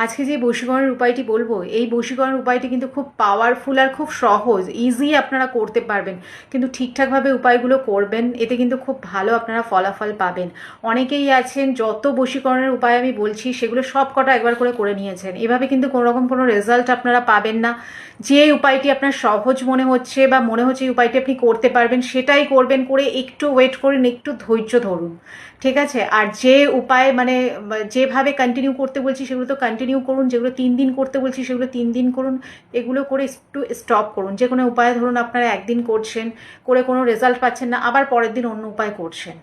আজকে যে বশীকরণের উপায়টি বলবো, এই বশীকরণের উপায়টি কিন্তু খুব পাওয়ারফুল আর খুব সহজ, ইজি আপনারা করতে পারবেন। কিন্তু ঠিকঠাকভাবে উপায়গুলো করবেন, এতে কিন্তু খুব ভালো আপনারা ফলাফল পাবেন। অনেকেই আছেন যত বশীকরণের উপায় আমি বলছি সেগুলো সব কটা একবার করে নিয়েছেন, এভাবে কিন্তু কোনো রকম কোনো রেজাল্ট আপনারা পাবেন না। যে উপায়টি আপনার সহজ মনে হচ্ছে বা মনে হচ্ছে এই উপায়টি আপনি করতে পারবেন, সেটাই করবেন। করে একটু ওয়েট করুন, একটু ধৈর্য ধরুন, ঠিক আছে? আর যে উপায় মানে যেভাবে কন্টিনিউ করতে বলছি সেগুলো তো কন্টিনিউ করুন, যেগুলো 3 দিন করতে বলছি সেগুলো 3 দিন করুন, এগুলো করে একটু স্টপ করুন। যে কোনো উপায় ধরুন আপনারা একদিন করছেন, করে কোনো রেজাল্ট পাচ্ছেন না, আবার পরের দিন অন্য উপায় করছেন।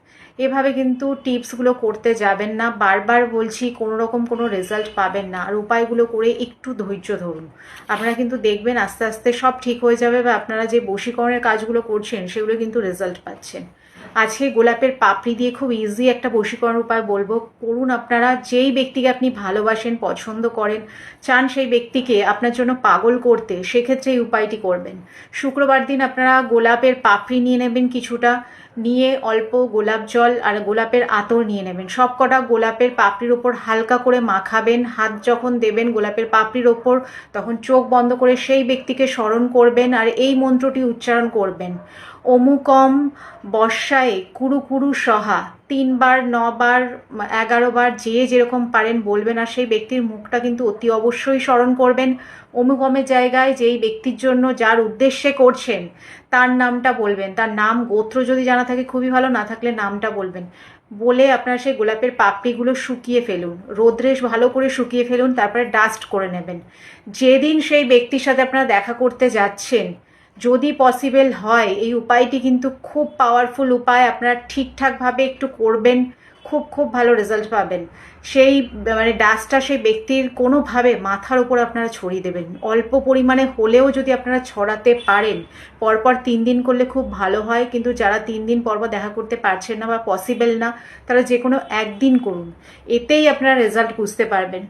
এভাবে কিন্তু টিপসগুলো করতে যাবেন না। বারবার বলছি, কোনো রকম কোনো রেজাল্ট পাবেন না। আর উপায়গুলো করে একটু ধৈর্য ধরুন, আপনারা কিন্তু দেখবেন আস্তে আস্তে সব ঠিক হয়ে যাবে, বা আপনারা যে বশীকরণের কাজগুলো করছেন সেগুলো কিন্তু রেজাল্ট পাচ্ছেন। আজকে গোলাপের পাপড়ি দিয়ে খুব ইজি একটা বশীকরণ উপায় বলবো, করুন আপনারা। যেই ব্যক্তিকে আপনি ভালোবাসেন, পছন্দ করেন, চান সেই ব্যক্তিকে আপনার জন্য পাগল করতে, সেক্ষেত্রে এই উপায়টি করবেন। শুক্রবার দিন আপনারা গোলাপের পাপড়ি নিয়ে নেবেন কিছুটা, নিয়ে অল্প গোলাপ জল আর গোলাপের আতর নিয়ে নেবেন। সব কটা গোলাপের পাপড়ির ওপর হালকা করে মাখাবেন। হাত যখন দেবেন গোলাপের পাপড়ির ওপর, তখন চোখ বন্ধ করে সেই ব্যক্তিকে স্মরণ করবেন আর এই মন্ত্রটি উচ্চারণ করবেন: অমুকম বর্ষায় কুরু কুরু সহা। 3 বার, 9 বার, 11 বার, যে যেরকম পারেন বলবেন। আর সেই ব্যক্তির মুখটা কিন্তু অতি অবশ্যই স্মরণ করবেন। অমুকমের জায়গায় যেই ব্যক্তির জন্য, যার উদ্দেশ্যে করছেন, তার নামটা বলবেন। তার নাম গোত্র যদি জানা থাকে খুবই ভালো, না থাকলে নামটা বলবেন। বলে আপনারা সেই গোলাপের পাপড়িগুলো শুকিয়ে ফেলুন, রোদ্রে ভালো করে শুকিয়ে ফেলুন, তারপরে ডাস্ট করে নেবেন। যেদিন সেই ব্যক্তির সাথে আপনারা দেখা করতে যাচ্ছেন, যদি পসিবল হয়, এই উপায়টি কিন্তু খুব পাওয়ারফুল উপায়, আপনারা ঠিকঠাকভাবে একটু করবেন, খুব খুব ভালো রেজাল্ট পাবেন। সেই মানে ডাস্টটা সেই ব্যক্তির কোনোভাবে মাথার উপর আপনারা ছড়িয়ে দেবেন। অল্প পরিমাণে হলেও যদি আপনারা ছড়াতে পারেন, পরপর 3 দিন করলে খুব ভালো হয়। কিন্তু যারা 3 দিন পরপর দেখা করতে পারছেন না বা পসিবল না, তারা যে কোনো একদিন করুন, এতেই আপনারা রেজাল্ট বুঝতে পারবেন।